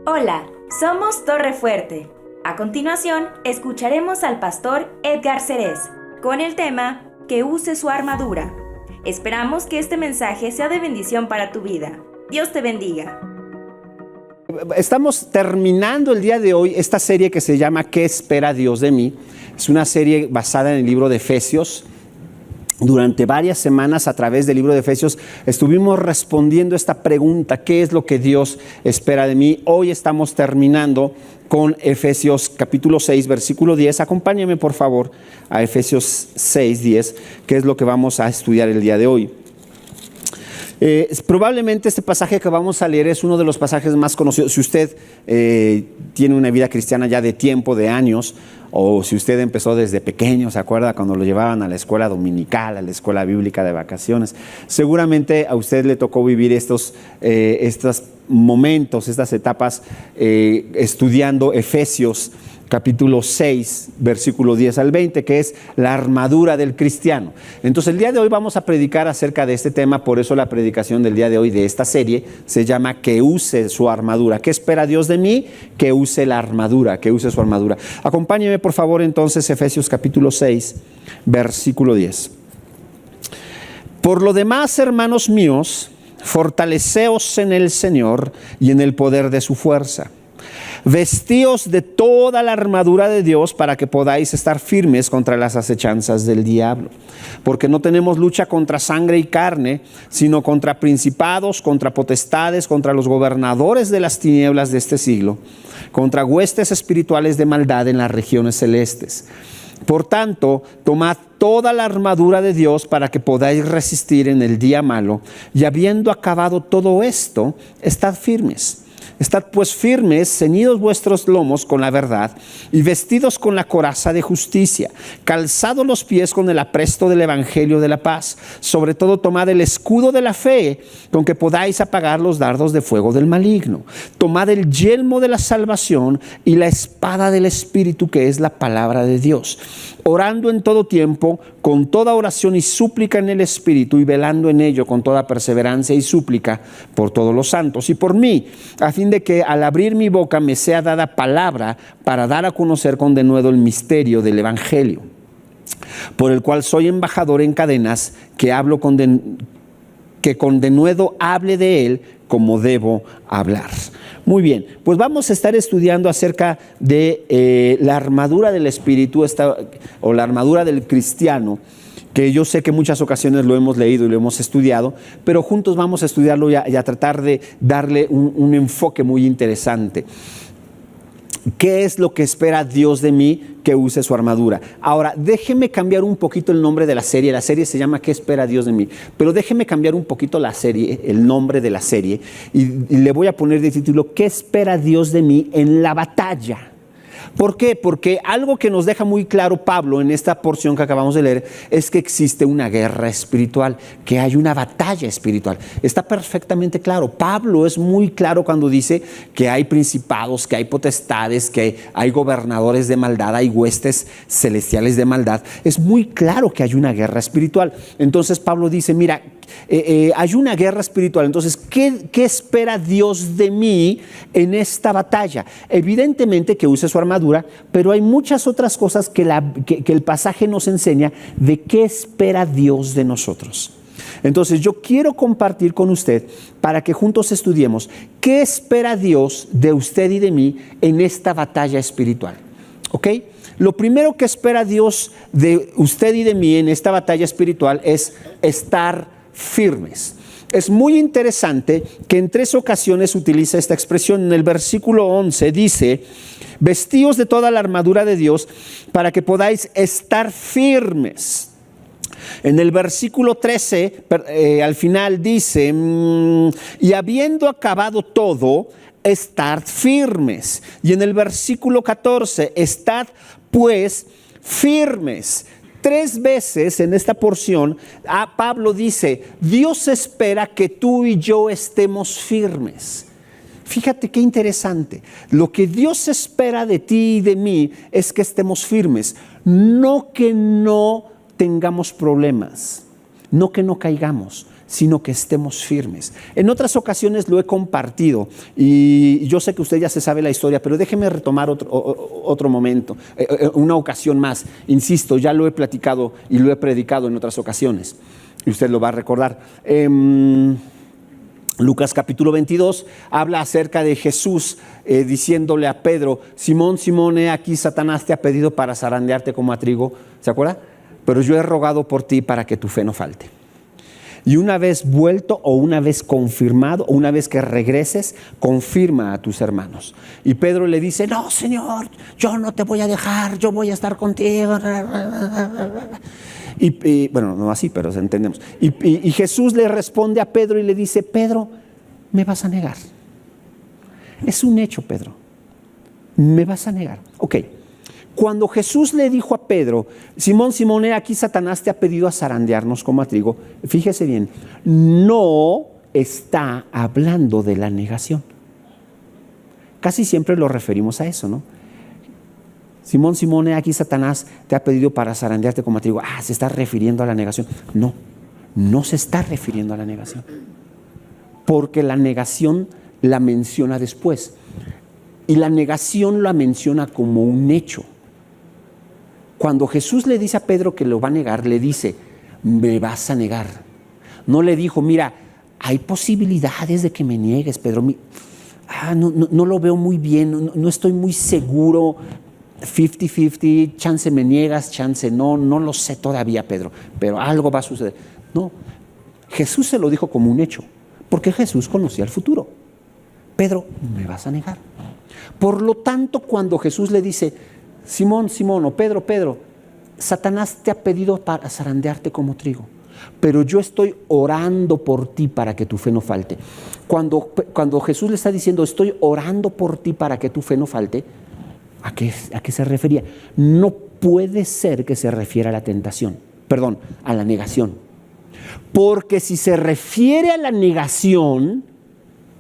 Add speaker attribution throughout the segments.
Speaker 1: Hola, somos Torre Fuerte. A continuación, escucharemos al pastor Edgar Cerez con el tema Que use su armadura. Esperamos que este mensaje sea de bendición para tu vida. Dios te bendiga.
Speaker 2: Estamos terminando el día de hoy esta serie que se llama ¿Qué espera Dios de mí? Es una serie basada en el libro de Efesios. Durante varias semanas a través del libro de Efesios estuvimos respondiendo esta pregunta: ¿qué es lo que Dios espera de mí? Hoy estamos terminando con Efesios capítulo 6, versículo 10. Acompáñame por favor a Efesios 6, 10, que es lo que vamos a estudiar el día de hoy. Probablemente este pasaje que vamos a leer es uno de los pasajes más conocidos. Si usted tiene una vida cristiana ya de tiempo, de años, o si usted empezó desde pequeño, ¿se acuerda cuando lo llevaban a la escuela dominical, a la escuela bíblica de vacaciones? Seguramente a usted le tocó vivir estos momentos, estas etapas estudiando Efesios capítulo 6, versículo 10 al 20, que es la armadura del cristiano. Entonces el día de hoy vamos a predicar acerca de este tema, por eso la predicación del día de hoy de esta serie se llama Que use su armadura. ¿Qué espera Dios de mí? Que use la armadura, que use su armadura. Acompáñeme por favor entonces Efesios capítulo 6, versículo 10. Por lo demás, hermanos míos, fortaleceos en el Señor y en el poder de su fuerza. Vestíos de toda la armadura de Dios para que podáis estar firmes contra las acechanzas del diablo. Porque no tenemos lucha contra sangre y carne, sino contra principados, contra potestades, contra los gobernadores de las tinieblas de este siglo, contra huestes espirituales de maldad en las regiones celestes. Por tanto, tomad toda la armadura de Dios para que podáis resistir en el día malo, y habiendo acabado todo esto, estad firmes. Estad pues firmes, ceñidos vuestros lomos con la verdad y vestidos con la coraza de justicia, calzados los pies con el apresto del evangelio de la paz. Sobre todo tomad el escudo de la fe con que podáis apagar los dardos de fuego del maligno. Tomad el yelmo de la salvación y la espada del Espíritu, que es la palabra de Dios, orando en todo tiempo con toda oración y súplica en el Espíritu, y velando en ello con toda perseverancia y súplica por todos los santos y por mí, a fin de que al abrir mi boca me sea dada palabra para dar a conocer con denuedo el misterio del evangelio, por el cual soy embajador en cadenas, que con denuedo hable de él como debo hablar. Muy bien, pues vamos a estar estudiando acerca de la armadura del Espíritu, o la armadura del cristiano, que yo sé que en muchas ocasiones lo hemos leído y lo hemos estudiado, pero juntos vamos a estudiarlo y a tratar de darle un enfoque muy interesante. ¿Qué es lo que espera Dios de mí? Que use su armadura. Ahora, déjeme cambiar un poquito el nombre de la serie. La serie se llama ¿Qué espera Dios de mí? Pero déjeme cambiar un poquito la serie, el nombre de la serie, y le voy a poner de título ¿Qué espera Dios de mí en la batalla? ¿Por qué? Porque algo que nos deja muy claro Pablo en esta porción que acabamos de leer es que existe una guerra espiritual, que hay una batalla espiritual. Está perfectamente claro. Pablo es muy claro cuando dice que hay principados, que hay potestades, que hay gobernadores de maldad, hay huestes celestiales de maldad. Es muy claro que hay una guerra espiritual. Entonces Pablo dice, mira, hay una guerra espiritual. Entonces, ¿qué espera Dios de mí en esta batalla? Evidentemente que use su armadura, pero hay muchas otras cosas que el pasaje nos enseña de qué espera Dios de nosotros. Entonces, yo quiero compartir con usted para que juntos estudiemos qué espera Dios de usted y de mí en esta batalla espiritual. ¿Ok? Lo primero que espera Dios de usted y de mí en esta batalla espiritual es estar firmes. Es muy interesante que en 3 ocasiones utiliza esta expresión. En el versículo 11 dice, vestíos de toda la armadura de Dios para que podáis estar firmes. En el versículo 13, al final dice, y habiendo acabado todo, estad firmes. Y en el versículo 14, estad pues firmes. 3 veces en esta porción, Pablo dice, Dios espera que tú y yo estemos firmes. Fíjate qué interesante. Lo que Dios espera de ti y de mí es que estemos firmes, no que no tengamos problemas, no que no caigamos, sino que estemos firmes. En otras ocasiones lo he compartido y yo sé que usted ya se sabe la historia, pero déjeme retomar otro momento, una ocasión más. Insisto, ya lo he platicado y lo he predicado en otras ocasiones y usted lo va a recordar. Lucas capítulo 22 habla acerca de Jesús diciéndole a Pedro: Simón, Simón, he aquí Satanás te ha pedido para zarandearte como a trigo. ¿Se acuerda? Pero yo he rogado por ti para que tu fe no falte. Y una vez vuelto o una vez confirmado, o una vez que regreses, confirma a tus hermanos. Y Pedro le dice: no, Señor, yo no te voy a dejar, yo voy a estar contigo. Y bueno, no así, pero entendemos. Y Jesús le responde a Pedro y le dice: Pedro, me vas a negar. Es un hecho, Pedro. Me vas a negar. Ok. Cuando Jesús le dijo a Pedro: Simón, Simón, aquí Satanás te ha pedido a zarandearnos como a trigo, fíjese bien, no está hablando de la negación. Casi siempre lo referimos a eso, ¿no? Simón, Simón, aquí Satanás te ha pedido para zarandearte como a trigo. Se está refiriendo a la negación. No, no se está refiriendo a la negación. Porque la negación la menciona después. Y la negación la menciona como un hecho. Cuando Jesús le dice a Pedro que lo va a negar, le dice: me vas a negar. No le dijo: mira, hay posibilidades de que me niegues, Pedro. No lo veo muy bien, no estoy muy seguro. 50-50, chance me niegas, chance no lo sé todavía, Pedro, pero algo va a suceder. No, Jesús se lo dijo como un hecho, porque Jesús conocía el futuro. Pedro, me vas a negar. Por lo tanto, cuando Jesús le dice: Simón, Simón, o Pedro, Pedro, Satanás te ha pedido para zarandearte como trigo, pero yo estoy orando por ti para que tu fe no falte. Cuando Jesús le está diciendo: estoy orando por ti para que tu fe no falte, ¿a qué se refería? No puede ser que se refiera a la tentación, perdón, a la negación. Porque si se refiere a la negación,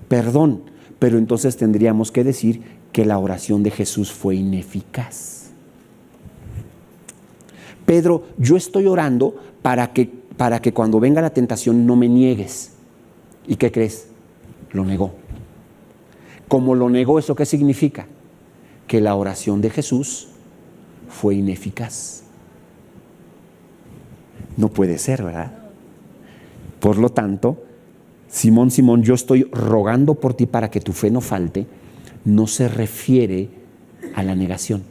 Speaker 2: perdón, pero entonces tendríamos que decir que la oración de Jesús fue ineficaz. Pedro, yo estoy orando para que cuando venga la tentación no me niegues. ¿Y qué crees? Lo negó. Como lo negó, ¿eso qué significa? Que la oración de Jesús fue ineficaz. No puede ser, ¿verdad? Por lo tanto, Simón, Simón, yo estoy rogando por ti para que tu fe no falte, no se refiere a la negación.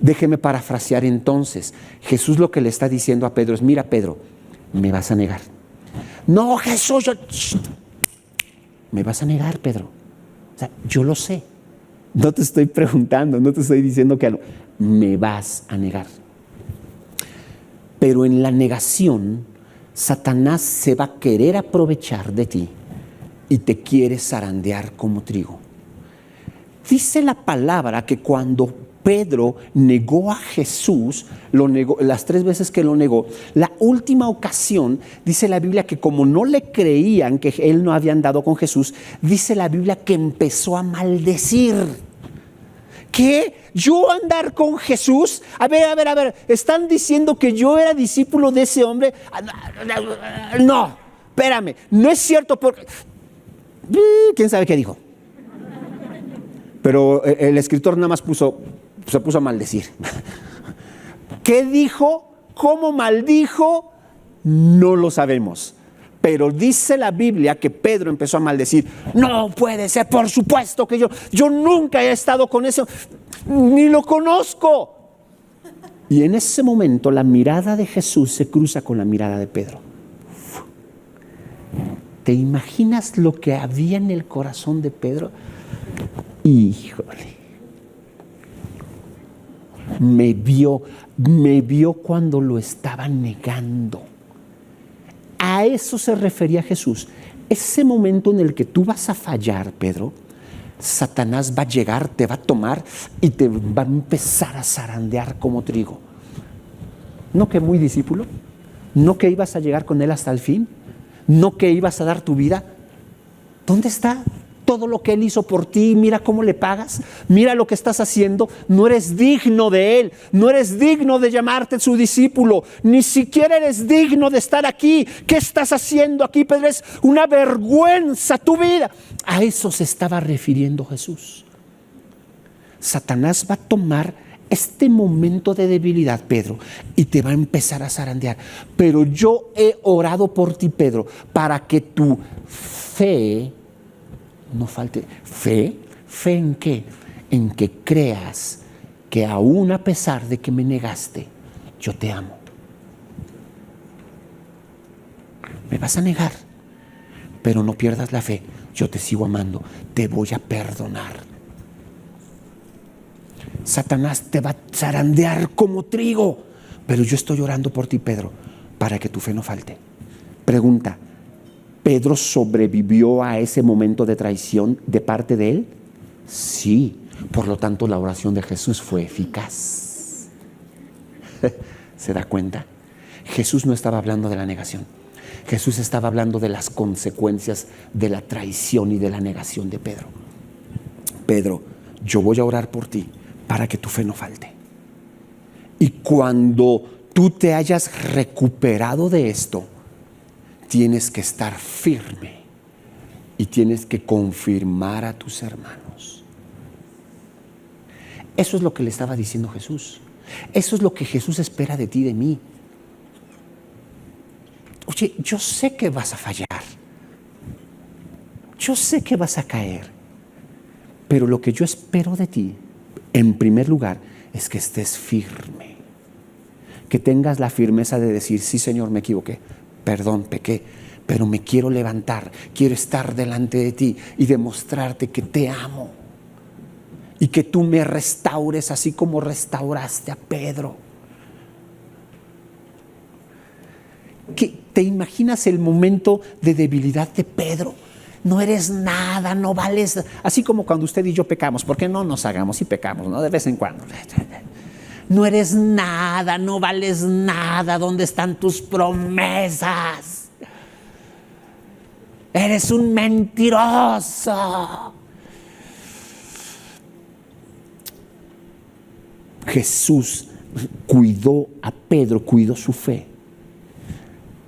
Speaker 2: Déjeme parafrasear entonces. Jesús lo que le está diciendo a Pedro es: mira, Pedro, me vas a negar. No, Jesús, me vas a negar, Pedro. O sea, yo lo sé. No te estoy preguntando, no te estoy diciendo que no. Me vas a negar. Pero en la negación, Satanás se va a querer aprovechar de ti y te quiere zarandear como trigo. Dice la palabra que cuando Pedro negó a Jesús, lo negó, las 3 veces que lo negó, la última ocasión, dice la Biblia que como no le creían que él no había andado con Jesús, dice la Biblia que empezó a maldecir. ¿Qué? ¿Yo andar con Jesús? A ver, ¿están diciendo que yo era discípulo de ese hombre? No, espérame, no es cierto porque... ¿Quién sabe qué dijo? Pero el escritor nada más se puso a maldecir. ¿Qué dijo? ¿Cómo maldijo? No lo sabemos. Pero dice la Biblia que Pedro empezó a maldecir. No puede ser, por supuesto que yo nunca he estado con eso, ni lo conozco. Y en ese momento la mirada de Jesús se cruza con la mirada de Pedro. ¿Te imaginas lo que había en el corazón de Pedro? Híjole. Me vio cuando lo estaba negando. A eso se refería Jesús. Ese momento en el que tú vas a fallar, Pedro, Satanás va a llegar, te va a tomar y te va a empezar a zarandear como trigo. ¿No que muy discípulo? ¿No que ibas a llegar con él hasta el fin? ¿No que ibas a dar tu vida? ¿Dónde está? todo lo que Él hizo por ti, mira cómo le pagas, mira lo que estás haciendo, no eres digno de Él, no eres digno de llamarte su discípulo, ni siquiera eres digno de estar aquí. ¿Qué estás haciendo aquí, Pedro? Es una vergüenza tu vida. A eso se estaba refiriendo Jesús. Satanás va a tomar este momento de debilidad, Pedro, y te va a empezar a zarandear. Pero yo he orado por ti, Pedro, para que tu fe no falte. ¿Fe? ¿Fe en qué? En que creas que aún a pesar de que me negaste, yo te amo. Me vas a negar, pero no pierdas la fe. Yo te sigo amando, te voy a perdonar. Satanás te va a zarandear como trigo, pero yo estoy orando por ti, Pedro, para que tu fe no falte. Pregunta: ¿Pedro sobrevivió a ese momento de traición de parte de él? Sí, por lo tanto la oración de Jesús fue eficaz. ¿Se da cuenta? Jesús no estaba hablando de la negación. Jesús estaba hablando de las consecuencias de la traición y de la negación de Pedro. Pedro, yo voy a orar por ti para que tu fe no falte. Y cuando tú te hayas recuperado de esto, tienes que estar firme y tienes que confirmar a tus hermanos. Eso es lo que le estaba diciendo Jesús. Eso es lo que Jesús espera de ti y de mí. Oye, yo sé que vas a fallar. Yo sé que vas a caer. Pero lo que yo espero de ti, en primer lugar, es que estés firme. Que tengas la firmeza de decir: sí, Señor, me equivoqué. Perdón, pequé, pero me quiero levantar. Quiero estar delante de ti y demostrarte que te amo. Y que tú me restaures así como restauraste a Pedro. ¿Te imaginas el momento de debilidad de Pedro? No eres nada, no vales. Así como cuando usted y yo pecamos, ¿por qué no nos hagamos y pecamos, no? De vez en cuando. No eres nada, no vales nada. ¿Dónde están tus promesas? Eres un mentiroso. Jesús cuidó a Pedro, cuidó su fe.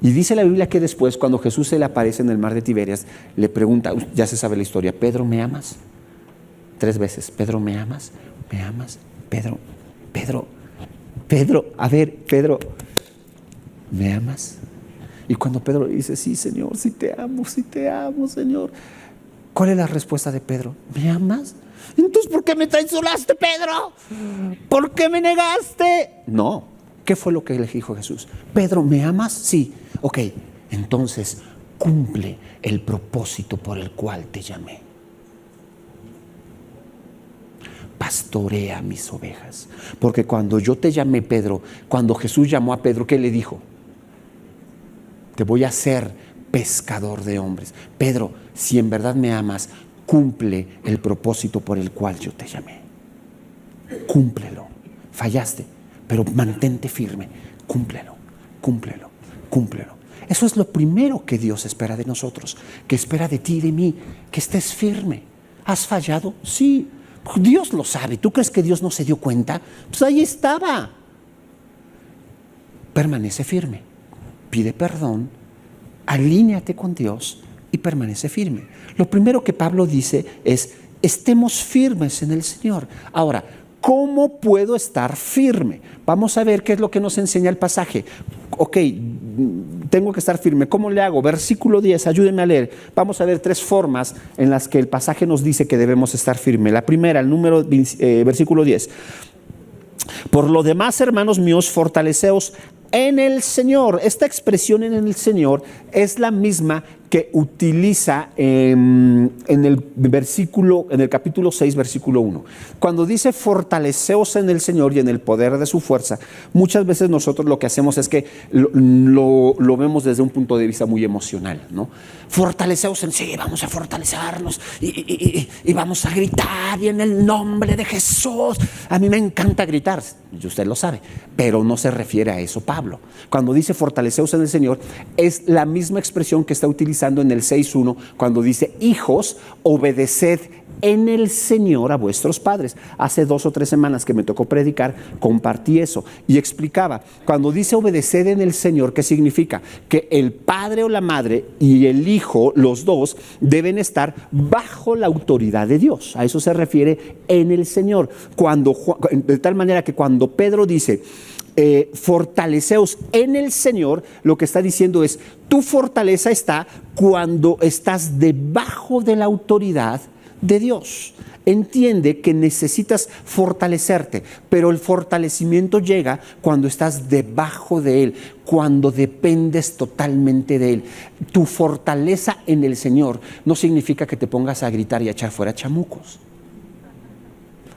Speaker 2: Y dice la Biblia que después, cuando Jesús se le aparece en el mar de Tiberias, le pregunta, ya se sabe la historia: Pedro, ¿me amas? 3 veces: Pedro, ¿me amas? ¿Me amas? Pedro, a ver, Pedro, ¿me amas? Y cuando Pedro le dice: sí, Señor, sí te amo, Señor. ¿Cuál es la respuesta de Pedro? ¿Me amas? Entonces, ¿por qué me traicionaste, Pedro? ¿Por qué me negaste? No. ¿Qué fue lo que le dijo Jesús? Pedro, ¿me amas? Sí. Ok, entonces cumple el propósito por el cual te llamé. Pastorea mis ovejas. Porque cuando yo te llamé, Pedro, cuando Jesús llamó a Pedro, ¿qué le dijo? Te voy a hacer pescador de hombres. Pedro, si en verdad me amas, cumple el propósito por el cual yo te llamé. Cúmplelo. Fallaste, pero mantente firme. Cúmplelo. Eso es lo primero que Dios espera de nosotros, que espera de ti y de mí, que estés firme. ¿Has fallado? Sí. Dios lo sabe. ¿Tú crees que Dios no se dio cuenta? Pues ahí estaba. Permanece firme. Pide perdón. Alíneate con Dios y permanece firme. Lo primero que Pablo dice es: estemos firmes en el Señor. Ahora, ¿cómo puedo estar firme? Vamos a ver qué es lo que nos enseña el pasaje. Ok, tengo que estar firme. ¿Cómo le hago? Versículo 10, ayúdenme a leer. Vamos a ver 3 formas en las que el pasaje nos dice que debemos estar firme. La primera, versículo 10. Por lo demás, hermanos míos, fortaleceos en el Señor. Esta expresión en el Señor es la misma que utiliza en el capítulo 6, versículo 1. Cuando dice fortaleceos en el Señor y en el poder de su fuerza, muchas veces nosotros lo que hacemos es que lo vemos desde un punto de vista muy emocional, ¿no? Fortaleceos en sí, vamos a fortalecernos y vamos a gritar y en el nombre de Jesús. A mí me encanta gritar, y usted lo sabe, pero no se refiere a eso Pablo. Cuando dice fortaleceos en el Señor, es la misma expresión que está utilizando enfatizando en el 6:1 cuando dice: hijos, obedeced en el Señor a vuestros padres. Hace 2 o 3 semanas que me tocó predicar, compartí eso y explicaba, cuando dice obedeced en el Señor, ¿qué significa? Que el padre o la madre y el hijo, los dos, deben estar bajo la autoridad de Dios. A eso se refiere en el Señor. De tal manera que cuando Pedro dice fortaleceos en el Señor, lo que está diciendo es: tu fortaleza está cuando estás debajo de la autoridad de Dios. Entiende que necesitas fortalecerte, pero el fortalecimiento llega cuando estás debajo de Él, cuando dependes totalmente de Él. Tu fortaleza en el Señor no significa que te pongas a gritar y a echar fuera chamucos.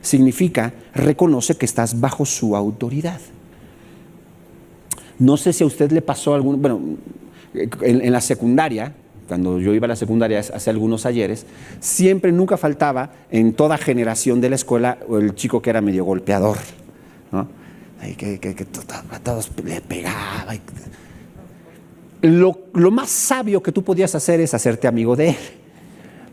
Speaker 2: Significa, reconoce que estás bajo su autoridad. No sé si a usted le pasó en la secundaria, cuando yo iba a la secundaria hace algunos ayeres, nunca faltaba en toda generación de la escuela el chico que era medio golpeador, ¿no? Que a todos le pegaba. Lo más sabio que tú podías hacer es hacerte amigo de él,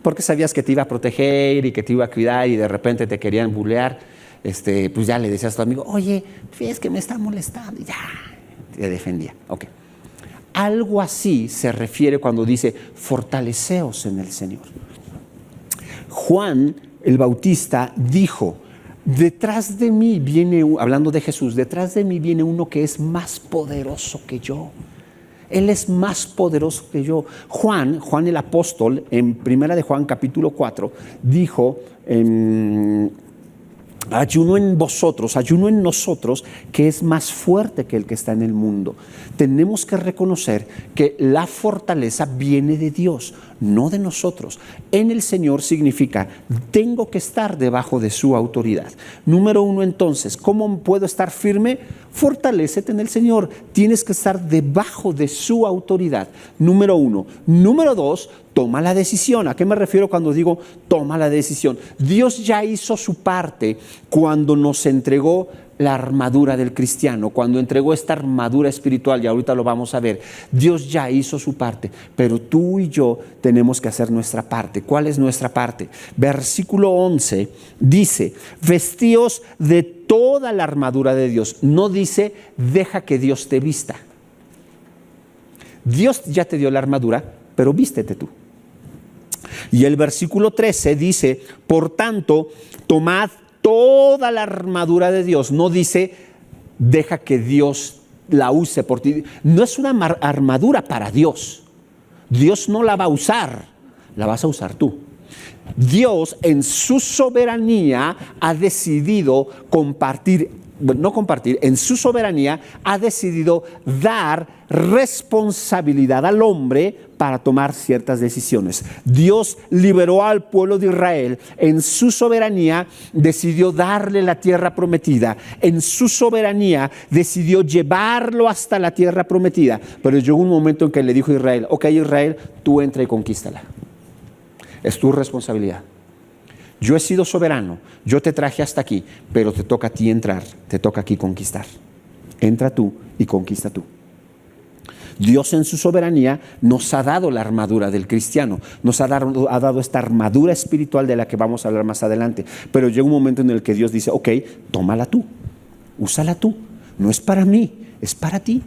Speaker 2: porque sabías que te iba a proteger y que te iba a cuidar, y de repente te querían bulear, pues ya le decías a tu amigo: oye, es que me está molestando, y ya, te defendía. Ok. Algo así se refiere cuando dice fortaleceos en el Señor. Juan el Bautista dijo: detrás de mí viene, hablando de Jesús, detrás de mí viene uno que es más poderoso que yo. Él es más poderoso que yo. Juan el apóstol, en primera de Juan capítulo 4, dijo: ayuno en vosotros, ayuno en nosotros, que es más fuerte que el que está en el mundo. Tenemos que reconocer que la fortaleza viene de Dios, no de nosotros. En el Señor significa, tengo que estar debajo de su autoridad. Número 1, entonces, ¿cómo puedo estar firme? Fortalécete en el Señor. Tienes que estar debajo de su autoridad. Número 1. Número 2, toma la decisión. ¿A qué me refiero cuando digo toma la decisión? Dios ya hizo su parte cuando nos entregó la armadura del cristiano, cuando entregó esta armadura espiritual, y ahorita lo vamos a ver. Dios ya hizo su parte, pero tú y yo tenemos que hacer nuestra parte. ¿Cuál es nuestra parte? Versículo 11 dice: vestíos de toda la armadura de Dios. No dice deja que Dios te vista. Dios ya te dio la armadura, pero vístete tú. Y el versículo 13 dice: por tanto, tomad toda la armadura de Dios. No dice deja que Dios la use por ti. No es una armadura para Dios. Dios no la va a usar, la vas a usar tú. Dios en su soberanía ha decidido en su soberanía ha decidido dar responsabilidad al hombre para tomar ciertas decisiones. Dios liberó al pueblo de Israel. En su soberanía decidió darle la tierra prometida. En su soberanía decidió llevarlo hasta la tierra prometida. Pero llegó un momento en que le dijo a Israel: ok, Israel, tú entra y conquístala. Es tu responsabilidad. Yo he sido soberano, yo te traje hasta aquí, pero te toca a ti entrar, te toca aquí conquistar. Entra tú y conquista tú. Dios en su soberanía nos ha dado la armadura del cristiano, nos ha dado esta armadura espiritual de la que vamos a hablar más adelante. Pero llega un momento en el que Dios dice: ok, tómala tú, úsala tú. No es para mí, es para ti.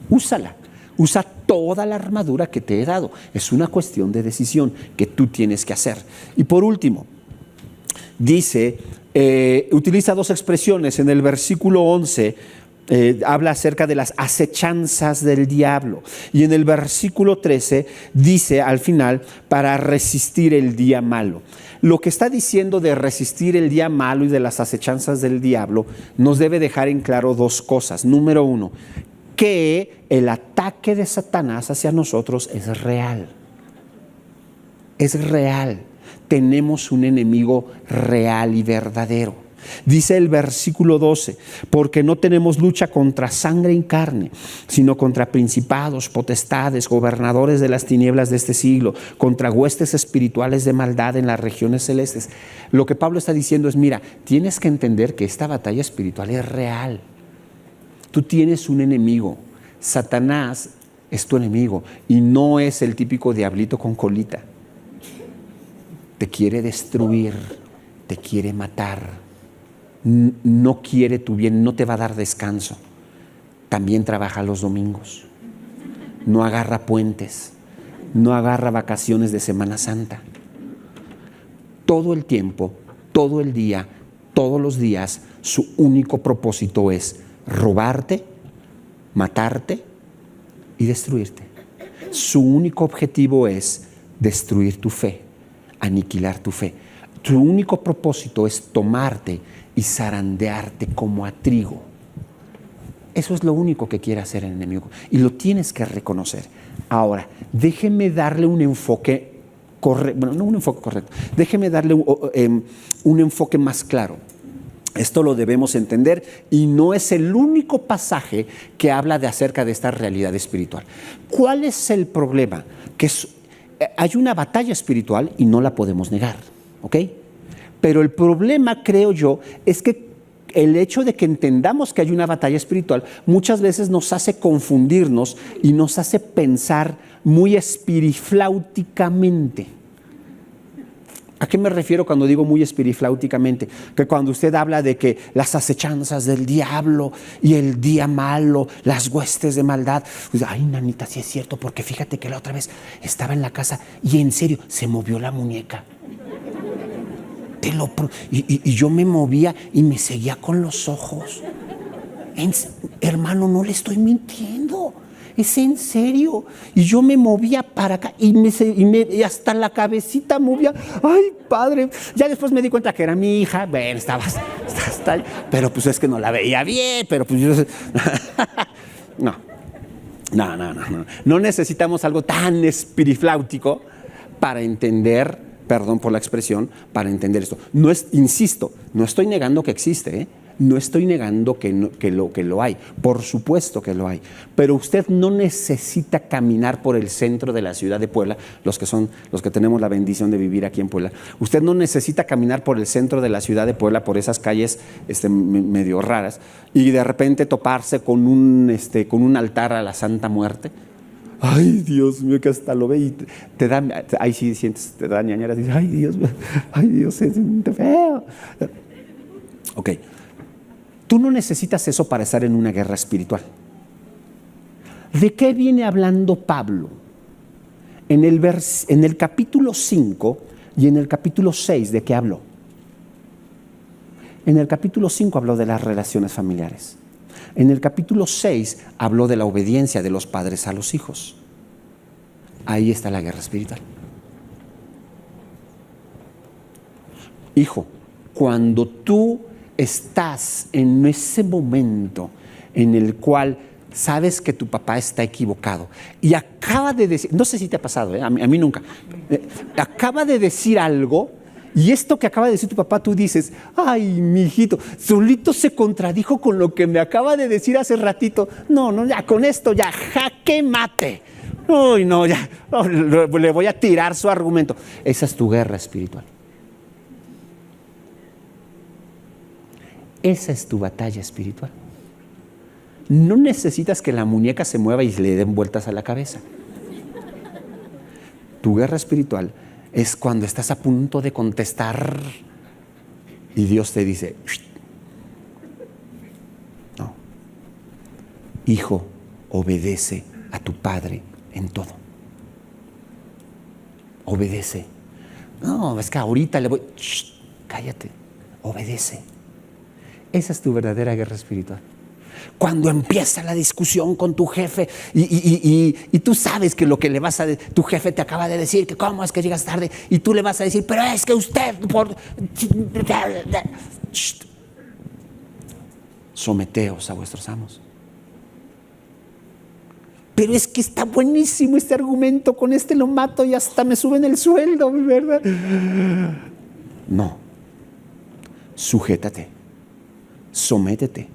Speaker 2: Úsala. Usa toda la armadura que te he dado. Es una cuestión de decisión que tú tienes que hacer. Y por último, dice, utiliza 2 expresiones. En el versículo 11 habla acerca de las acechanzas del diablo. Y en el versículo 13 dice al final: para resistir el día malo. Lo que está diciendo de resistir el día malo y de las acechanzas del diablo nos debe dejar en claro 2 cosas. Número 1, que el ataque de Satanás hacia nosotros es real. Es real. Tenemos un enemigo real y verdadero. Dice el versículo 12: porque no tenemos lucha contra sangre y carne, sino contra principados, potestades, gobernadores de las tinieblas de este siglo, contra huestes espirituales de maldad en las regiones celestes. Lo que Pablo está diciendo es: mira, tienes que entender que esta batalla espiritual es real. Tú tienes un enemigo. Satanás es tu enemigo y no es el típico diablito con colita. Te quiere destruir, te quiere matar, no quiere tu bien, no te va a dar descanso. También trabaja los domingos, no agarra puentes, no agarra vacaciones de Semana Santa. Todo el tiempo, todo el día, todos los días, su único propósito es robarte, matarte y destruirte. Su único objetivo es destruir tu fe, aniquilar tu fe. Su único propósito es tomarte y zarandearte como a trigo. Eso es lo único que quiere hacer el enemigo y lo tienes que reconocer. Ahora, déjeme darle un enfoque correcto, bueno, no un enfoque correcto, déjeme darle un enfoque más claro. Esto lo debemos entender y no es el único pasaje que habla acerca de esta realidad espiritual. ¿Cuál es el problema? Hay una batalla espiritual y no la podemos negar, ¿ok? Pero el problema, creo yo, es que el hecho de que entendamos que hay una batalla espiritual muchas veces nos hace confundirnos y nos hace pensar muy espirifláuticamente. ¿A qué me refiero cuando digo muy espirifláuticamente? Que cuando usted habla de que las acechanzas del diablo y el día malo, las huestes de maldad, pues, ay, nanita, sí es cierto, porque fíjate que la otra vez estaba en la casa y en serio se movió la muñeca. Y yo me movía y me seguía con los ojos. Hermano, no le estoy mintiendo. Es en serio. Y yo me movía para acá y hasta la cabecita movía. Ay, padre. Ya después me di cuenta que era mi hija. Bueno, estaba ahí. Pero pues es que no la veía bien. Pero pues yo... No. No necesitamos algo tan espirifláutico para entender, perdón por la expresión, para entender esto. Insisto, no estoy negando que existe, ¿eh? No estoy negando que lo hay. Por supuesto que lo hay. Pero usted no necesita caminar por el centro de la ciudad de Puebla, los que tenemos la bendición de vivir aquí en Puebla. Usted no necesita caminar por el centro de la ciudad de Puebla, por esas calles medio raras, y de repente toparse con un altar a la Santa Muerte. Ay, Dios mío, que hasta lo ve y te da, ahí sí sientes, te da ñañaras y dices, ay, Dios, se siente feo. Ok, tú no necesitas eso para estar en una guerra espiritual. ¿De qué viene hablando Pablo? En el capítulo 5 y en el capítulo 6, ¿de qué habló? En el capítulo 5 habló de las relaciones familiares. En el capítulo 6 habló de la obediencia de los padres a los hijos. Ahí está la guerra espiritual. Hijo, cuando tú estás en ese momento en el cual sabes que tu papá está equivocado y acaba de decir, no sé si te ha pasado, a mí nunca, acaba de decir algo. Y esto que acaba de decir tu papá, tú dices, ay, mijito, solito se contradijo con lo que me acaba de decir hace ratito. No, ya con esto ya, jaque mate. Uy, no, ya, le voy a tirar su argumento. Esa es tu guerra espiritual. Esa es tu batalla espiritual. No necesitas que la muñeca se mueva y le den vueltas a la cabeza. Tu guerra espiritual es cuando estás a punto de contestar y Dios te dice, no, hijo, obedece a tu padre en todo. Obedece. No, es que ahorita le voy, cállate, obedece. Esa es tu verdadera guerra espiritual. Cuando empieza la discusión con tu jefe y tú sabes que lo que le vas a decir, tu jefe te acaba de decir que cómo es que llegas tarde y tú le vas a decir, pero es que usted someteos a vuestros amos. Pero es que está buenísimo este argumento, con este lo mato y hasta me suben el sueldo, ¿verdad? No, sujétate, sométete.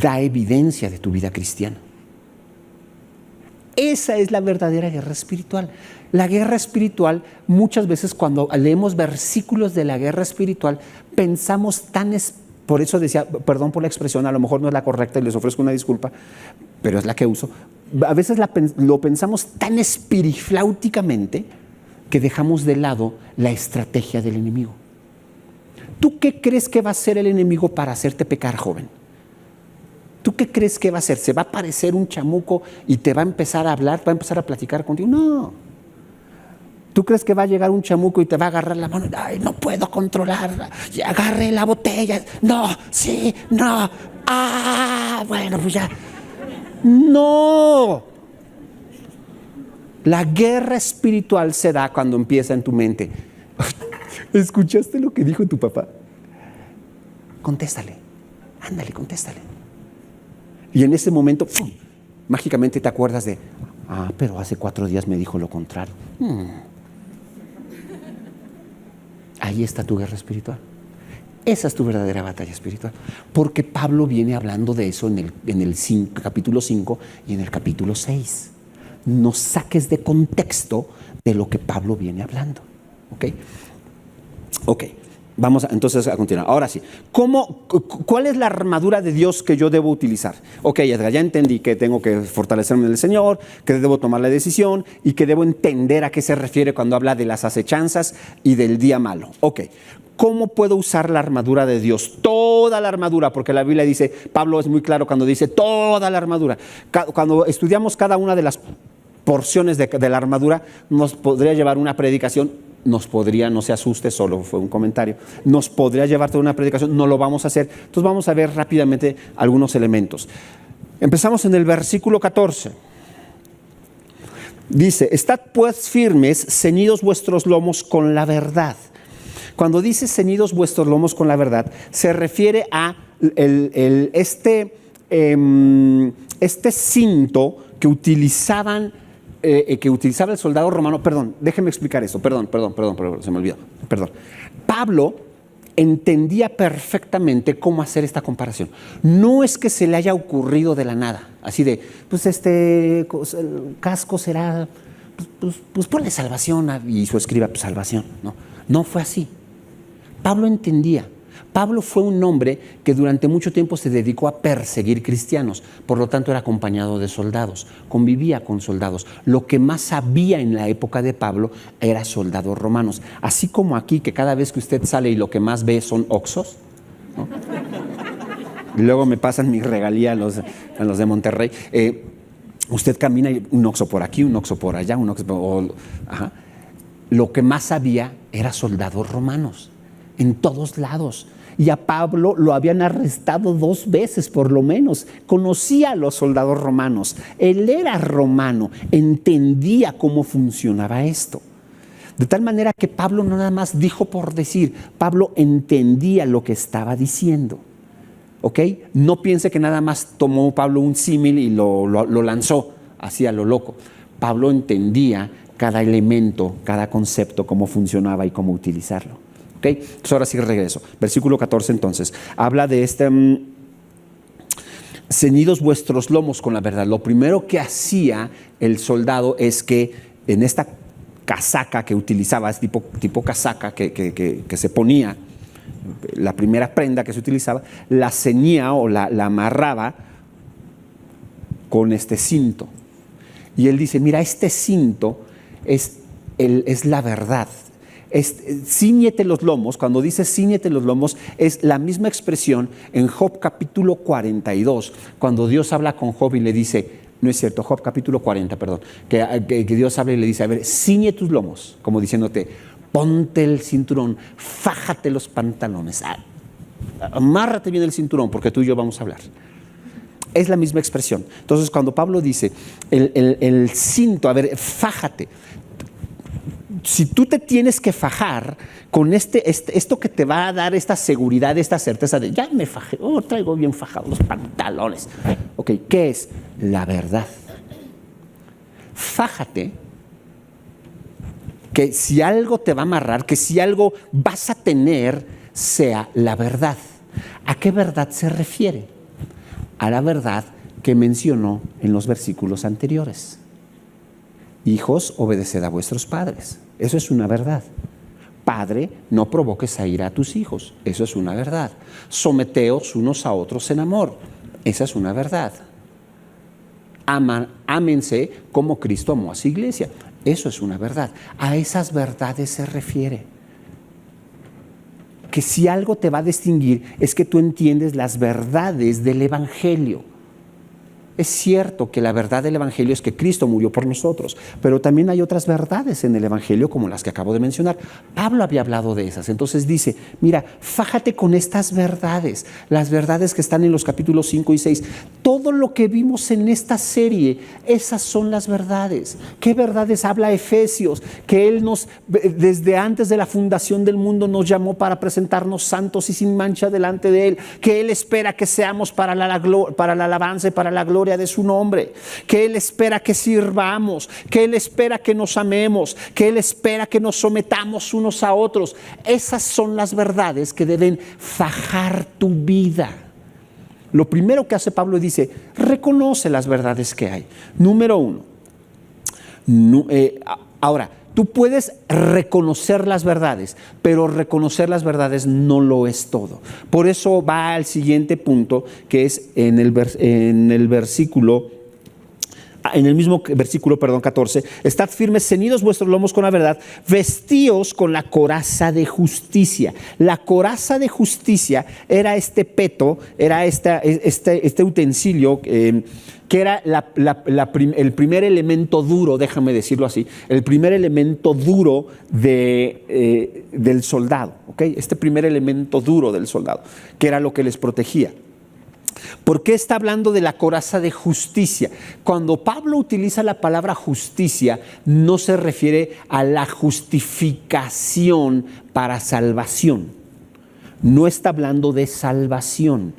Speaker 2: Da evidencia de tu vida cristiana. Esa es la verdadera guerra espiritual. La guerra espiritual, muchas veces cuando leemos versículos de la guerra espiritual, pensamos por eso decía, perdón por la expresión, a lo mejor no es la correcta y les ofrezco una disculpa, pero es la que uso. a veces lo pensamos tan espirifláuticamente que dejamos de lado la estrategia del enemigo. ¿Tú qué crees que va a hacer el enemigo para hacerte pecar, joven? ¿Tú qué crees que va a hacer? ¿Se va a aparecer un chamuco y te va a empezar a hablar, va a empezar a platicar contigo? No. ¿Tú crees que va a llegar un chamuco y te va a agarrar la mano? Ay, no puedo controlarla. Y agarre la botella. No, sí, no. Ah, bueno, pues ya. No. La guerra espiritual se da cuando empieza en tu mente. ¿Escuchaste lo que dijo tu papá? Contéstale. Ándale, contéstale. Y en ese momento, ¡pum!, mágicamente te acuerdas de, pero hace 4 días me dijo lo contrario. Ahí está tu guerra espiritual. Esa es tu verdadera batalla espiritual. Porque Pablo viene hablando de eso en el capítulo 5 y en el capítulo 6. No saques de contexto de lo que Pablo viene hablando. ¿Ok? Vamos entonces a continuar. Ahora sí, ¿cuál es la armadura de Dios que yo debo utilizar? Ok, Edgar, ya entendí que tengo que fortalecerme en el Señor, que debo tomar la decisión y que debo entender a qué se refiere cuando habla de las acechanzas y del día malo. Ok, ¿cómo puedo usar la armadura de Dios? Toda la armadura, porque la Biblia dice, Pablo es muy claro cuando dice toda la armadura. Cuando estudiamos cada una de las porciones de la armadura, nos podría llevar una predicación. No se asuste, solo fue un comentario, nos podría llevar toda una predicación, no lo vamos a hacer. Entonces vamos a ver rápidamente algunos elementos. Empezamos en el versículo 14. Dice, estad pues firmes, ceñidos vuestros lomos con la verdad. Cuando dice ceñidos vuestros lomos con la verdad, se refiere a este cinto que utilizaba el soldado romano. Perdón, déjeme explicar eso. Perdón, se me olvidó. Perdón. Pablo entendía perfectamente cómo hacer esta comparación. No es que se le haya ocurrido de la nada, así de, pues el casco será, pues ponle salvación y su escriba, pues salvación. No fue así. Pablo entendía. Pablo fue un hombre que durante mucho tiempo se dedicó a perseguir cristianos, por lo tanto era acompañado de soldados, convivía con soldados. Lo que más había en la época de Pablo era soldados romanos. Así como aquí, que cada vez que usted sale y lo que más ve son oxos, ¿no? Y luego me pasan mi regalía a los de Monterrey. Usted camina y un oxo por aquí, un oxo por allá, un oxo por... Ajá. Lo que más había era soldados romanos, en todos lados. Y a Pablo lo habían arrestado 2 veces por lo menos. Conocía a los soldados romanos. Él era romano, entendía cómo funcionaba esto. De tal manera que Pablo no nada más dijo por decir, Pablo entendía lo que estaba diciendo. ¿Ok? No piense que nada más tomó Pablo un símil y lo lanzó así a lo loco. Pablo entendía cada elemento, cada concepto, cómo funcionaba y cómo utilizarlo. Okay. Entonces ahora sí regreso. Versículo 14 entonces. Habla de ceñidos vuestros lomos con la verdad. Lo primero que hacía el soldado es que en esta casaca que utilizaba, es tipo casaca que se ponía, la primera prenda que se utilizaba, la ceñía o la amarraba con este cinto. Y él dice, mira, este cinto es la verdad. Cíñete los lomos. Cuando dice cíñete los lomos, es la misma expresión en Job capítulo 42, cuando Dios habla con Job y le dice, no es cierto, Job capítulo 40, perdón, que Dios habla y le dice, a ver, ciñe tus lomos, como diciéndote, ponte el cinturón, fájate los pantalones, amárrate bien el cinturón, porque tú y yo vamos a hablar. Es la misma expresión. Entonces, cuando Pablo dice el cinto, a ver, fájate. Si tú te tienes que fajar con esto que te va a dar esta seguridad, esta certeza de ya me fajé, traigo bien fajados los pantalones. Ok, ¿qué es? La verdad. Fájate que si algo te va a amarrar, que si algo vas a tener, sea la verdad. ¿A qué verdad se refiere? A la verdad que mencionó en los versículos anteriores. Hijos, obedeced a vuestros padres. Eso es una verdad. Padre, no provoques a ira a tus hijos. Eso es una verdad. Someteos unos a otros en amor. Esa es una verdad. ámense como Cristo amó a su iglesia. Eso es una verdad. A esas verdades se refiere. Que si algo te va a distinguir es que tú entiendes las verdades del Evangelio. Es cierto que la verdad del Evangelio es que Cristo murió por nosotros, pero también hay otras verdades en el Evangelio como las que acabo de mencionar. Pablo había hablado de esas, entonces dice, mira, fájate con estas verdades, las verdades que están en los capítulos 5 y 6. Todo lo que vimos en esta serie, esas son las verdades. ¿Qué verdades habla Efesios? Que Él desde antes de la fundación del mundo nos llamó para presentarnos santos y sin mancha delante de Él, que Él espera que seamos para la alabanza y para la gloria de su nombre, que Él espera que sirvamos, que Él espera que nos amemos, que Él espera que nos sometamos unos a otros. Esas son las verdades que deben fajar tu vida. Lo primero que hace Pablo dice, reconoce las verdades que hay. Número uno, ahora, tú puedes reconocer las verdades, pero reconocer las verdades no lo es todo. Por eso va al siguiente punto, que es en el mismo versículo, 14, estad firmes, ceñidos vuestros lomos con la verdad, vestíos con la coraza de justicia. La coraza de justicia era este peto, era este utensilio que era el primer elemento duro, déjame decirlo así, el primer elemento duro del soldado, ¿ok? Este primer elemento duro del soldado, que era lo que les protegía. ¿Por qué está hablando de la coraza de justicia? Cuando Pablo utiliza la palabra justicia, no se refiere a la justificación para salvación. No está hablando de salvación.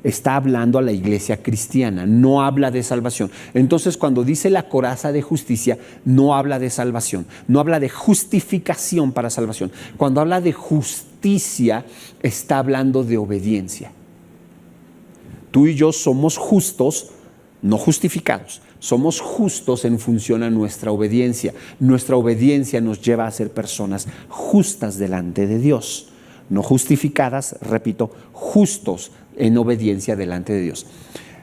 Speaker 2: Está hablando a la iglesia cristiana, no habla de salvación. Entonces, cuando dice la coraza de justicia, no habla de salvación, no habla de justificación para salvación. Cuando habla de justicia, está hablando de obediencia. Tú y yo somos justos, no justificados. Somos justos en función a nuestra obediencia. Nuestra obediencia nos lleva a ser personas justas delante de Dios. No justificadas, repito, justos en obediencia delante de Dios.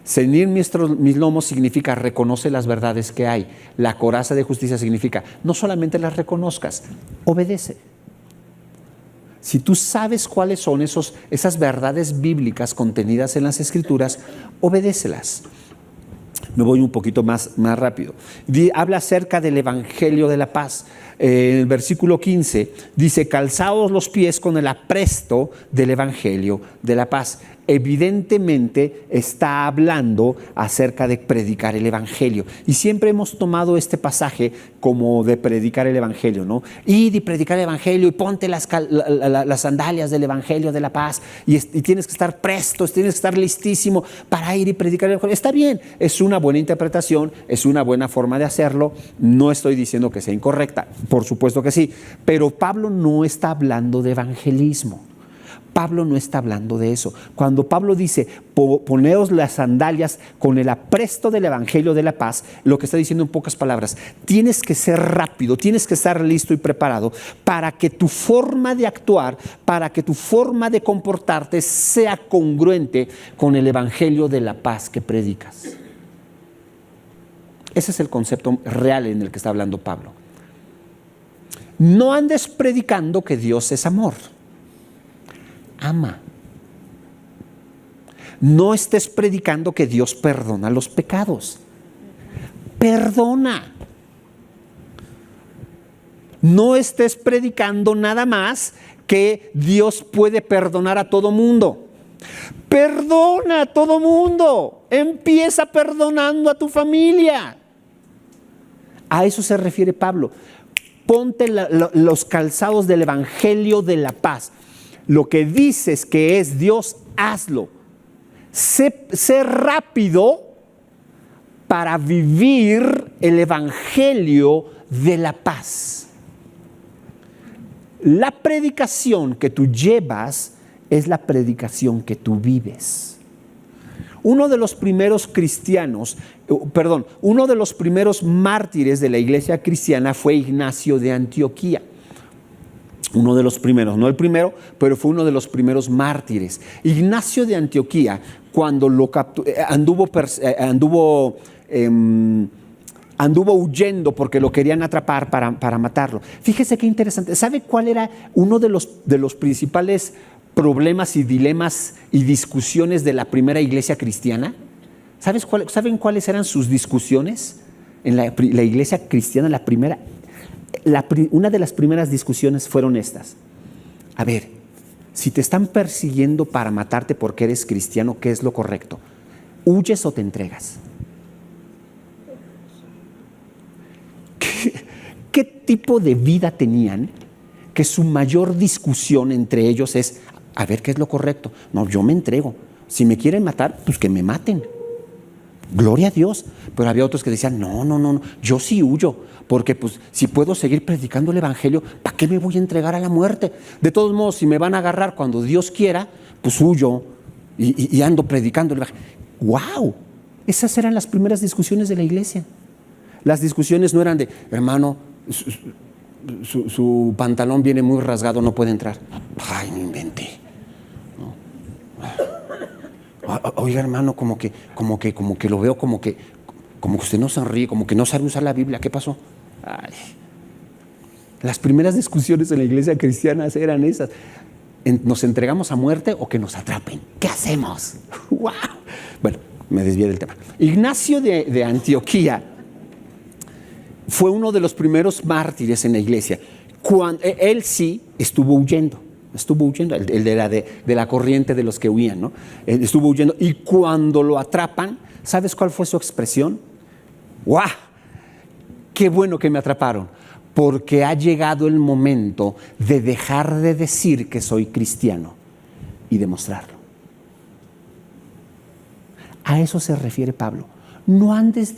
Speaker 2: Ceñir mis lomos significa reconoce las verdades que hay. La coraza de justicia significa no solamente las reconozcas, obedece. Si tú sabes cuáles son esas verdades bíblicas contenidas en las Escrituras, obedécelas. Me voy un poquito más rápido. Habla acerca del Evangelio de la paz. En el versículo 15 dice, calzaos los pies con el apresto del Evangelio de la paz. Evidentemente está hablando acerca de predicar el Evangelio. Y siempre hemos tomado este pasaje como de predicar el Evangelio, ¿no? Ir y predicar el Evangelio y ponte las sandalias del Evangelio de la paz y tienes que estar prestos, tienes que estar listísimo para ir y predicar el Evangelio. Está bien, es una buena interpretación, es una buena forma de hacerlo. No estoy diciendo que sea incorrecta, por supuesto que sí, pero Pablo no está hablando de evangelismo. Pablo no está hablando de eso. Cuando Pablo dice, poneos las sandalias con el apresto del Evangelio de la paz, lo que está diciendo en pocas palabras, tienes que ser rápido, tienes que estar listo y preparado para que tu forma de actuar, para que tu forma de comportarte sea congruente con el Evangelio de la paz que predicas. Ese es el concepto real en el que está hablando Pablo. No andes predicando que Dios es amor. Ama. No estés predicando que Dios perdona los pecados. Perdona. No estés predicando nada más que Dios puede perdonar a todo mundo. Perdona a todo mundo. Empieza perdonando a tu familia. A eso se refiere Pablo. Ponte los calzados del Evangelio de la paz. Lo que dices que es Dios, hazlo. Sé rápido para vivir el Evangelio de la paz. La predicación que tú llevas es la predicación que tú vives. Uno de los primeros mártires de la iglesia cristiana fue Ignacio de Antioquía. Uno de los primeros, no el primero, pero fue uno de los primeros mártires. Ignacio de Antioquía, cuando lo anduvo anduvo huyendo porque lo querían atrapar para matarlo. Fíjese qué interesante. ¿Sabe cuál era uno de los principales problemas y dilemas y discusiones de la primera iglesia cristiana? ¿Saben cuáles eran sus discusiones en la iglesia cristiana? Una de las primeras discusiones fueron estas. A ver, si te están persiguiendo para matarte porque eres cristiano, ¿qué es lo correcto? ¿Huyes o te entregas? ¿Qué tipo de vida tenían que su mayor discusión entre ellos es, a ver, ¿qué es lo correcto? No, yo me entrego. Si me quieren matar, pues que me maten. Gloria a Dios. Pero había otros que decían, no, yo sí huyo, porque pues si puedo seguir predicando el evangelio, ¿para qué me voy a entregar a la muerte? De todos modos, si me van a agarrar cuando Dios quiera, pues huyo y ando predicando el evangelio. ¡Wow! Esas eran las primeras discusiones de la iglesia. Las discusiones no eran de, hermano, su pantalón viene muy rasgado, no puede entrar. Ay, me inventé. Oiga, hermano, como que lo veo como que usted no sonríe, como que no sabe usar la Biblia. ¿Qué pasó? Ay. Las primeras discusiones en la iglesia cristiana eran esas. ¿Nos entregamos a muerte o que nos atrapen? ¿Qué hacemos? ¡Wow! Bueno, me desvié del tema. Ignacio de Antioquía fue uno de los primeros mártires en la iglesia. Él sí estuvo huyendo, el de la corriente de los que huían, ¿no? Él estuvo huyendo y cuando lo atrapan, ¿sabes cuál fue su expresión? ¡Guau! ¡Qué bueno que me atraparon! Porque ha llegado el momento de dejar de decir que soy cristiano y demostrarlo. A eso se refiere Pablo. No andes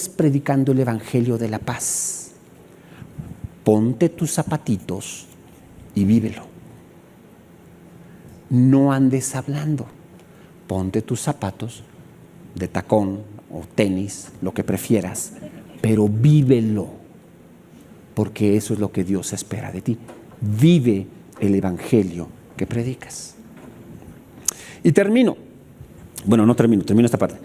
Speaker 2: predicando el evangelio de la paz. Ponte tus zapatitos y vívelo. No andes hablando. Ponte tus zapatos de tacón o tenis, lo que prefieras, pero vívelo, porque eso es lo que Dios espera de ti. Vive el evangelio que predicas. Y termino esta parte.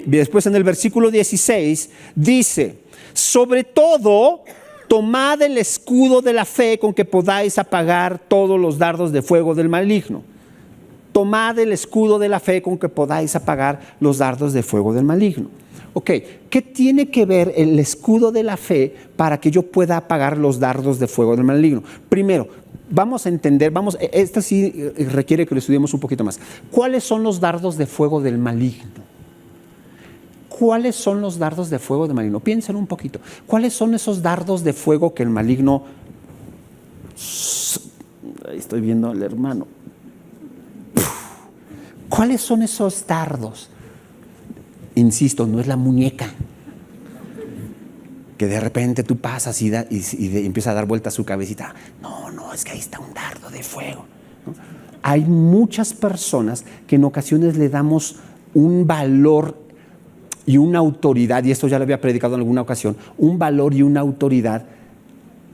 Speaker 2: Después en el versículo 16 dice, sobre todo, tomad el escudo de la fe con que podáis apagar todos los dardos de fuego del maligno. Tomad el escudo de la fe con que podáis apagar los dardos de fuego del maligno. Ok, ¿qué tiene que ver el escudo de la fe para que yo pueda apagar los dardos de fuego del maligno? Primero, vamos a entender, esta sí requiere que lo estudiemos un poquito más. ¿Cuáles son los dardos de fuego del maligno? ¿Cuáles son los dardos de fuego del maligno? Piensen un poquito. ¿Cuáles son esos dardos de fuego que el maligno... Ahí estoy viendo al hermano. ¿Cuáles son esos dardos? Insisto, no es la muñeca que de repente tú pasas y empieza a dar vuelta su cabecita. No, es que ahí está un dardo de fuego, ¿no? Hay muchas personas que en ocasiones le damos un valor y una autoridad, y esto ya lo había predicado en alguna ocasión, un valor y una autoridad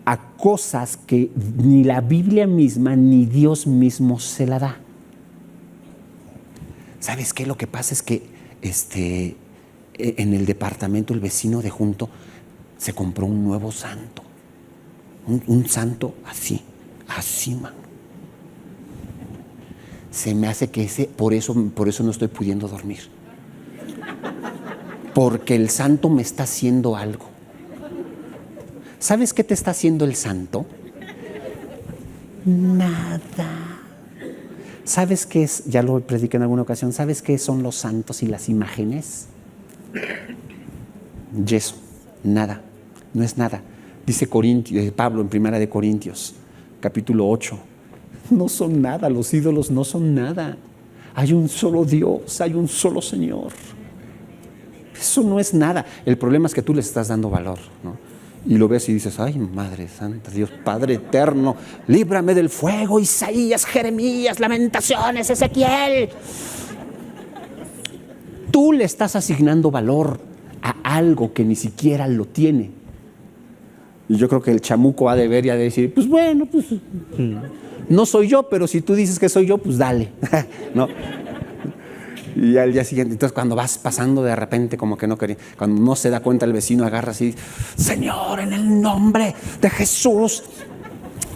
Speaker 2: a cosas que ni la Biblia misma ni Dios mismo se la da. ¿Sabes qué? Lo que pasa es que en el departamento el vecino de junto se compró un nuevo santo, un santo así, mano. Se me hace que por eso no estoy pudiendo dormir, porque el santo me está haciendo algo. ¿Sabes qué te está haciendo el santo? Nada. ¿Sabes qué es? Ya lo prediqué en alguna ocasión. ¿Sabes qué son los santos y las imágenes? Yeso, nada, no es nada. Dice Pablo en 1 Corintios, capítulo 8. No son nada, los ídolos no son nada. Hay un solo Dios, hay un solo Señor. Eso no es nada. El problema es que tú les estás dando valor, ¿no? Y lo ves y dices, ay, Madre Santa, Dios Padre Eterno, líbrame del fuego, Isaías, Jeremías, Lamentaciones, Ezequiel. Tú le estás asignando valor a algo que ni siquiera lo tiene. Y yo creo que el chamuco ha de ver y ha de decir, pues bueno, pues no soy yo, pero si tú dices que soy yo, pues dale. ¿No? Y al día siguiente, entonces cuando vas pasando de repente como que no quería, cuando no se da cuenta el vecino agarra así, Señor, en el nombre de Jesús,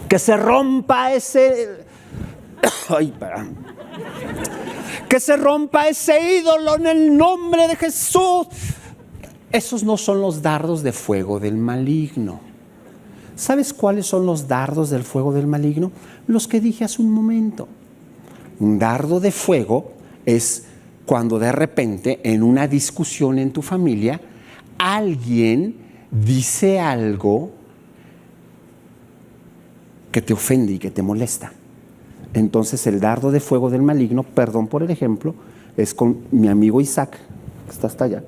Speaker 2: que se rompa ese, que se rompa ese ídolo en el nombre de Jesús. Esos no son los dardos de fuego del maligno. ¿Sabes cuáles son los dardos del fuego del maligno? Los que dije hace un momento. Un dardo de fuego es cuando de repente en una discusión en tu familia alguien dice algo que te ofende y que te molesta. Entonces el dardo de fuego del maligno, perdón por el ejemplo, es con mi amigo Isaac, que está hasta allá.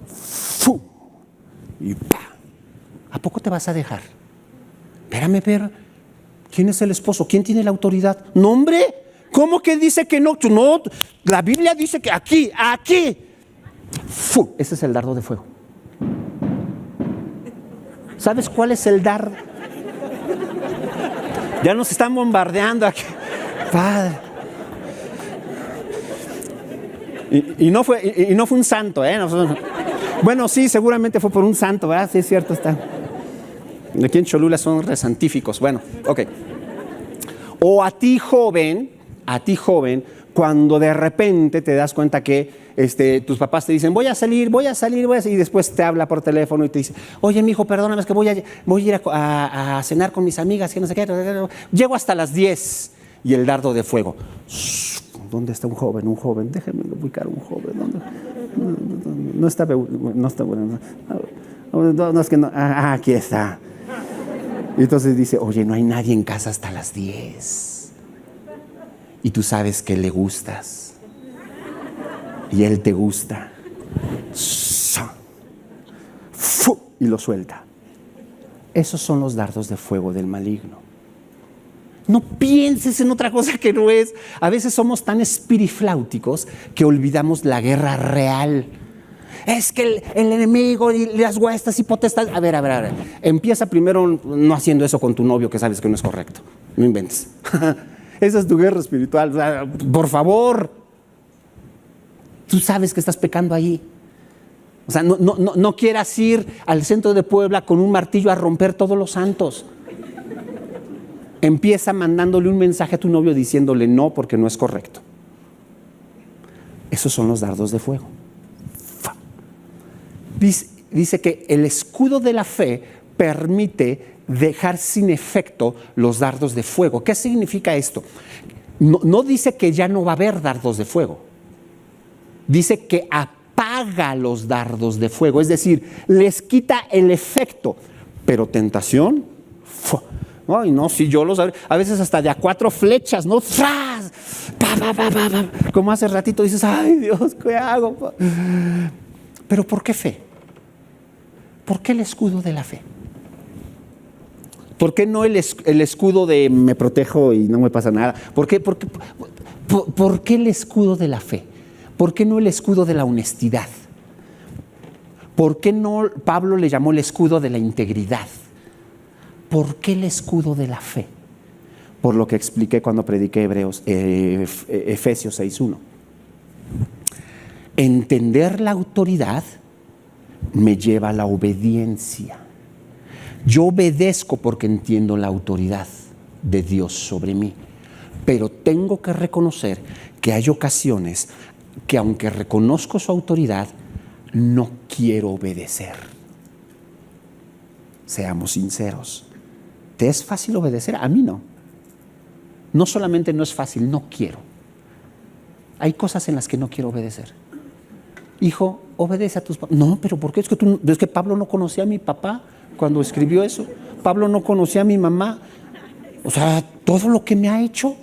Speaker 2: ¡Fu! Y ¡pa! ¿A poco te vas a dejar? Espérame, ver, ¿quién es el esposo? ¿Quién tiene la autoridad? ¡No, hombre! ¿Cómo que dice que no? No, la Biblia dice que aquí. ¡Fu! Ese es el dardo de fuego. ¿Sabes cuál es el dardo? Ya nos están bombardeando aquí. Padre. Y no fue un santo, ¿eh? Bueno, sí, seguramente fue por un santo, ¿verdad? Sí, es cierto, está. Aquí en Cholula son resantíficos. Bueno, ok. O a ti joven, cuando de repente te das cuenta que tus papás te dicen, voy a salir, y después te habla por teléfono y te dice, oye, mijo, perdóname, es que voy a ir a cenar con mis amigas, que no sé qué, llego hasta las 10, y el dardo de fuego. ¿Dónde está un joven? Déjenme ubicar un joven. No está bueno. No, es que no. Aquí está. Y entonces dice, oye, no hay nadie en casa hasta las 10. Y tú sabes que le gustas. Y él te gusta. Y lo suelta. Esos son los dardos de fuego del maligno. No pienses en otra cosa que no es. A veces somos tan espirifláuticos que olvidamos la guerra real. Es que el enemigo y las huestes y potestades. A ver. Empieza primero no haciendo eso con tu novio que sabes que no es correcto. No inventes. Esa es tu guerra espiritual. Por favor. Tú sabes que estás pecando ahí. O sea, no quieras ir al centro de Puebla con un martillo a romper todos los santos. Empieza mandándole un mensaje a tu novio diciéndole no porque no es correcto. Esos son los dardos de fuego. Dice que el escudo de la fe permite dejar sin efecto los dardos de fuego. ¿Qué significa esto? No dice que ya no va a haber dardos de fuego. Dice que apaga los dardos de fuego, es decir, les quita el efecto. Pero tentación, ay, no, si yo los a veces hasta de a 4 flechas, ¿no? ¡Tras! Como hace ratito dices, ay Dios, ¿qué hago? Pero ¿por qué fe? ¿Por qué el escudo de la fe? ¿Por qué no el escudo de me protejo y no me pasa nada? ¿Por qué el escudo de la fe? ¿Por qué no el escudo de la honestidad? ¿Por qué no Pablo le llamó el escudo de la integridad? ¿Por qué el escudo de la fe? Por lo que expliqué cuando prediqué Efesios 6:1. Entender la autoridad me lleva a la obediencia. Yo obedezco porque entiendo la autoridad de Dios sobre mí, pero tengo que reconocer que hay ocasiones que aunque reconozco su autoridad, no quiero obedecer. Seamos sinceros. ¿Te es fácil obedecer? A mí no. No solamente no es fácil, no quiero. Hay cosas en las que no quiero obedecer. Hijo, obedece a tus papás. No, pero ¿por qué? Es que Pablo no conocía a mi papá cuando escribió eso. Pablo no conocía a mi mamá. O sea, todo lo que me ha hecho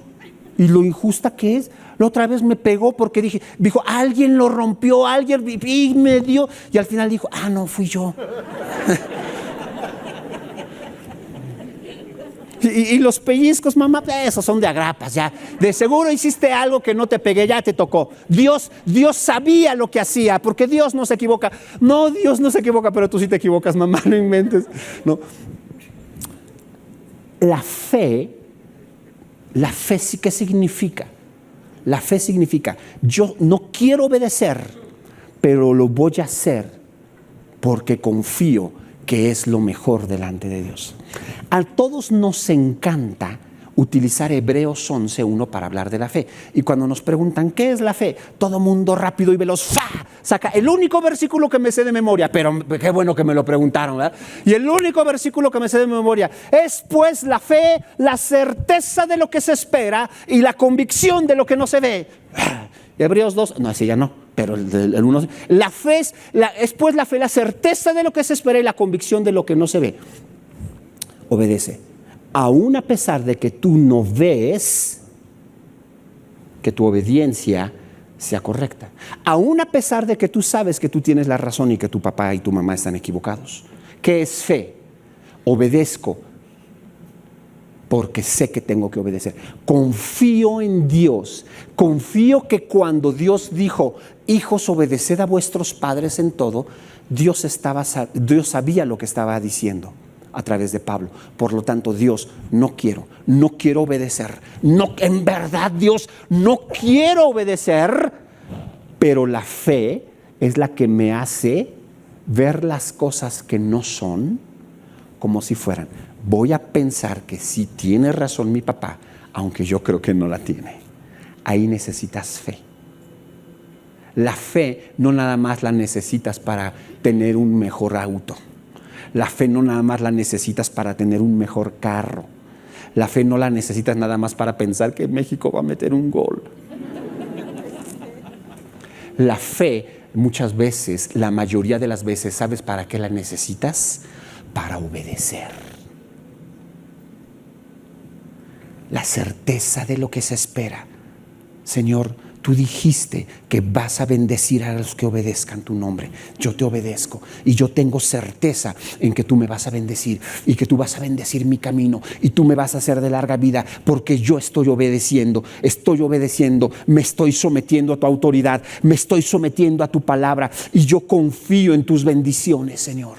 Speaker 2: y lo injusta que es. La otra vez me pegó porque dijo, alguien lo rompió, alguien y me dio. Y al final dijo, no, fui yo. Y los pellizcos, mamá, esos son de agrapas, ya. De seguro hiciste algo que no te pegué, ya te tocó. Dios sabía lo que hacía, porque Dios no se equivoca. No, Dios no se equivoca, pero tú sí te equivocas, mamá, no inventes. No. La fe sí, ¿qué significa? La fe significa, yo no quiero obedecer, pero lo voy a hacer porque confío que es lo mejor delante de Dios. A todos nos encanta utilizar Hebreos 11:1 para hablar de la fe. Y cuando nos preguntan, ¿qué es la fe? Todo mundo rápido y veloz, saca el único versículo que me sé de memoria, pero qué bueno que me lo preguntaron, ¿verdad? Y el único versículo que me sé de memoria es pues la fe, la certeza de lo que se espera y la convicción de lo que no se ve. Hebreos 2, no, ese ya no, pero el 1, la fe es pues la fe, la certeza de lo que se espera y la convicción de lo que no se ve. Obedece. Aún a pesar de que tú no ves que tu obediencia sea correcta. Aún a pesar de que tú sabes que tú tienes la razón y que tu papá y tu mamá están equivocados. ¿Qué es fe? Obedezco porque sé que tengo que obedecer. Confío en Dios. Confío que cuando Dios dijo, hijos, obedeced a vuestros padres en todo, Dios sabía lo que estaba diciendo a través de Pablo. Por lo tanto, Dios, no quiero obedecer. No, en verdad, Dios, no quiero obedecer, pero la fe es la que me hace ver las cosas que no son como si fueran. Voy a pensar que sí tiene razón mi papá, aunque yo creo que no la tiene. Ahí necesitas fe. La fe no nada más la necesitas para tener un mejor auto. La fe no nada más la necesitas para tener un mejor carro. La fe no la necesitas nada más para pensar que México va a meter un gol. La fe, muchas veces, la mayoría de las veces, ¿sabes para qué la necesitas? Para obedecer. La certeza de lo que se espera. Señor, tú dijiste que vas a bendecir a los que obedezcan tu nombre. Yo te obedezco y yo tengo certeza en que tú me vas a bendecir y que tú vas a bendecir mi camino y tú me vas a hacer de larga vida porque yo estoy obedeciendo, me estoy sometiendo a tu autoridad, me estoy sometiendo a tu palabra y yo confío en tus bendiciones, Señor.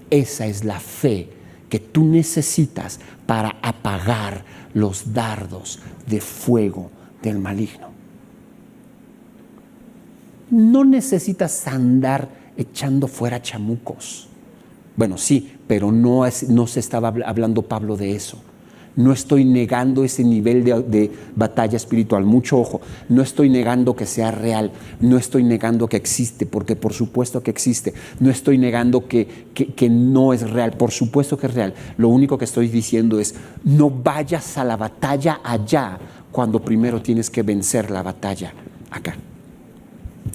Speaker 2: Esa es la fe que tú necesitas para apagar los dardos de fuego del maligno. No necesitas andar echando fuera chamucos. Bueno, sí, pero no se estaba hablando Pablo de eso. No estoy negando ese nivel de batalla espiritual. Mucho ojo, no estoy negando que sea real. No estoy negando que existe, porque por supuesto que existe. No estoy negando que no es real. Por supuesto que es real. Lo único que estoy diciendo es, no vayas a la batalla allá cuando primero tienes que vencer la batalla acá.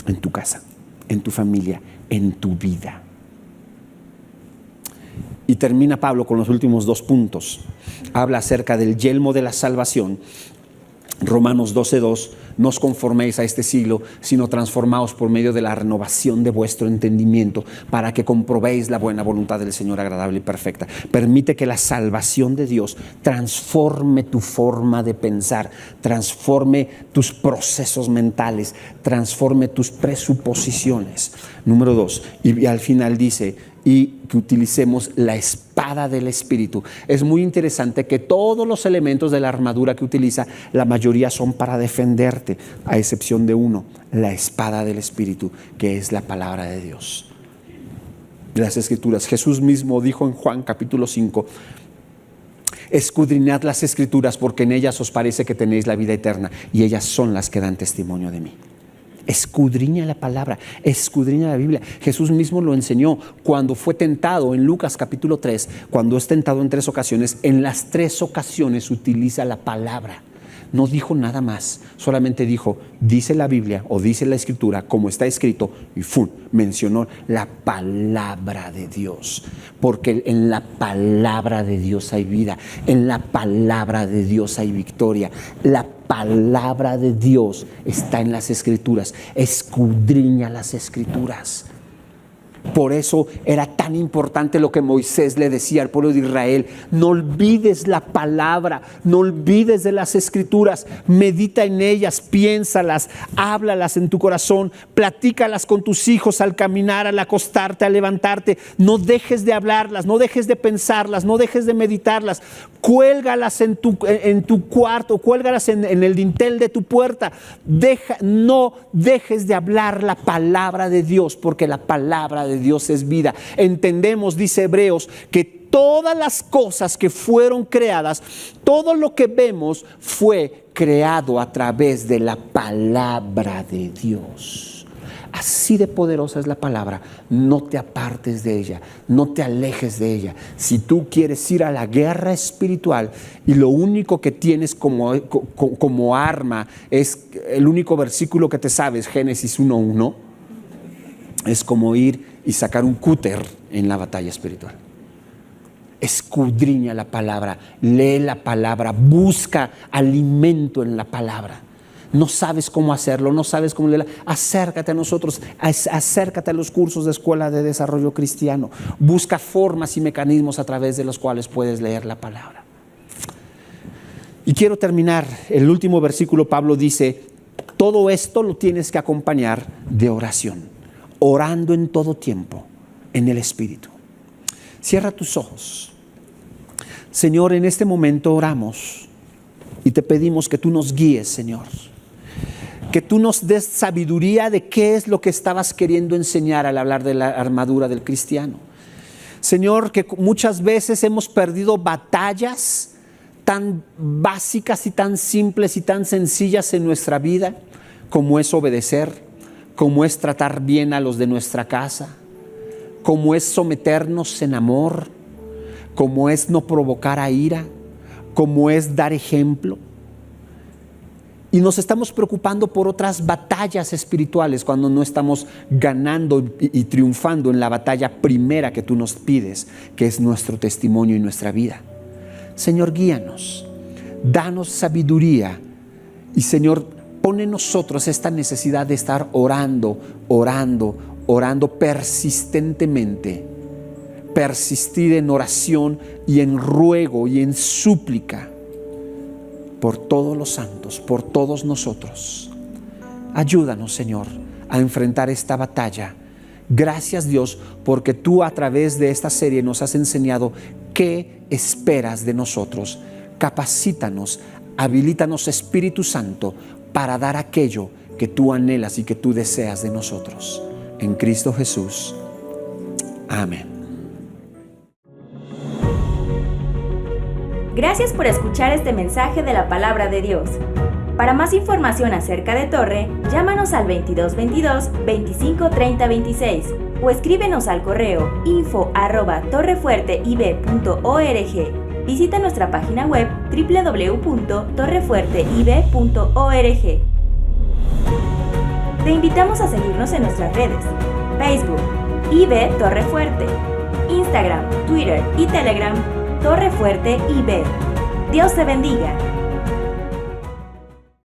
Speaker 2: En tu casa, en tu familia, en tu vida. Y termina Pablo con los últimos 2 puntos. Habla acerca del yelmo de la salvación. Romanos 12:2, no os conforméis a este siglo, sino transformaos por medio de la renovación de vuestro entendimiento, para que comprobéis la buena voluntad del Señor agradable y perfecta. Permite que la salvación de Dios transforme tu forma de pensar, transforme tus procesos mentales, transforme tus presuposiciones. Número 2, y al final dice, y que utilicemos la espada del Espíritu. Es muy interesante que todos los elementos de la armadura que utiliza, la mayoría son para defenderte, a excepción de uno, la espada del Espíritu, que es la palabra de Dios. Las Escrituras. Jesús mismo dijo en Juan capítulo 5, escudriñad las Escrituras porque en ellas os parece que tenéis la vida eterna y ellas son las que dan testimonio de mí. Escudriña la palabra, escudriña la Biblia. Jesús mismo lo enseñó cuando fue tentado en Lucas capítulo 3, cuando es tentado en 3 ocasiones, en las 3 ocasiones utiliza la palabra. No dijo nada más, solamente dijo, dice la Biblia o dice la Escritura como está escrito y mencionó la palabra de Dios, porque en la palabra de Dios hay vida, en la palabra de Dios hay victoria, la palabra de Dios está en las Escrituras, escudriña las Escrituras. Por eso era tan importante lo que Moisés le decía al pueblo de Israel: no olvides la palabra, no olvides de las escrituras, medita en ellas, piénsalas, háblalas en tu corazón, platícalas con tus hijos al caminar, al acostarte, al levantarte. No dejes de hablarlas, no dejes de pensarlas, no dejes de meditarlas. Cuélgalas en tu cuarto, cuélgalas en el dintel de tu puerta. No dejes de hablar la palabra de Dios, porque la palabra de Dios es vida. Entendemos, dice Hebreos, que todas las cosas que fueron creadas, todo lo que vemos fue creado a través de la palabra de Dios. Así de poderosa es la palabra. No te apartes de ella, no te alejes de ella. Si tú quieres ir a la guerra espiritual y lo único que tienes como arma es el único versículo que te sabes, Génesis 1:1, es como ir y sacar un cúter en la batalla espiritual. Escudriña la palabra, lee la palabra, busca alimento en la palabra. No sabes cómo hacerlo, no sabes cómo leerla. Acércate a nosotros, acércate a los cursos de Escuela de Desarrollo Cristiano. Busca formas y mecanismos a través de los cuales puedes leer la palabra. Y quiero terminar. El último versículo, Pablo dice: todo esto lo tienes que acompañar de oración, orando en todo tiempo en el Espíritu. Cierra tus ojos. Señor, en este momento oramos y te pedimos que tú nos guíes, Señor. Que tú nos des sabiduría de qué es lo que estabas queriendo enseñar al hablar de la armadura del cristiano. Señor, que muchas veces hemos perdido batallas tan básicas y tan simples y tan sencillas en nuestra vida, como es obedecer, como es tratar bien a los de nuestra casa, como es someternos en amor, como es no provocar a ira, como es dar ejemplo. Y nos estamos preocupando por otras batallas espirituales cuando no estamos ganando y triunfando en la batalla primera que tú nos pides, que es nuestro testimonio y nuestra vida. Señor, guíanos, danos sabiduría y, Señor, pon en nosotros esta necesidad de estar orando persistentemente. Persistir en oración y en ruego y en súplica por todos los santos, por todos nosotros. Ayúdanos, Señor, a enfrentar esta batalla. Gracias, Dios, porque tú a través de esta serie nos has enseñado qué esperas de nosotros. Capacítanos, habilítanos, Espíritu Santo, para dar aquello que tú anhelas y que tú deseas de nosotros. En Cristo Jesús. Amén.
Speaker 1: Gracias por escuchar este mensaje de la Palabra de Dios. Para más información acerca de Torre, llámanos al 2222-253026 o escríbenos al correo info@torrefuerteib.org. Visita nuestra página web www.torrefuerteib.org. Te invitamos a seguirnos en nuestras redes: Facebook, IB Torre Fuerte, Instagram, Twitter y Telegram, Torre Fuerte IB. Dios te bendiga.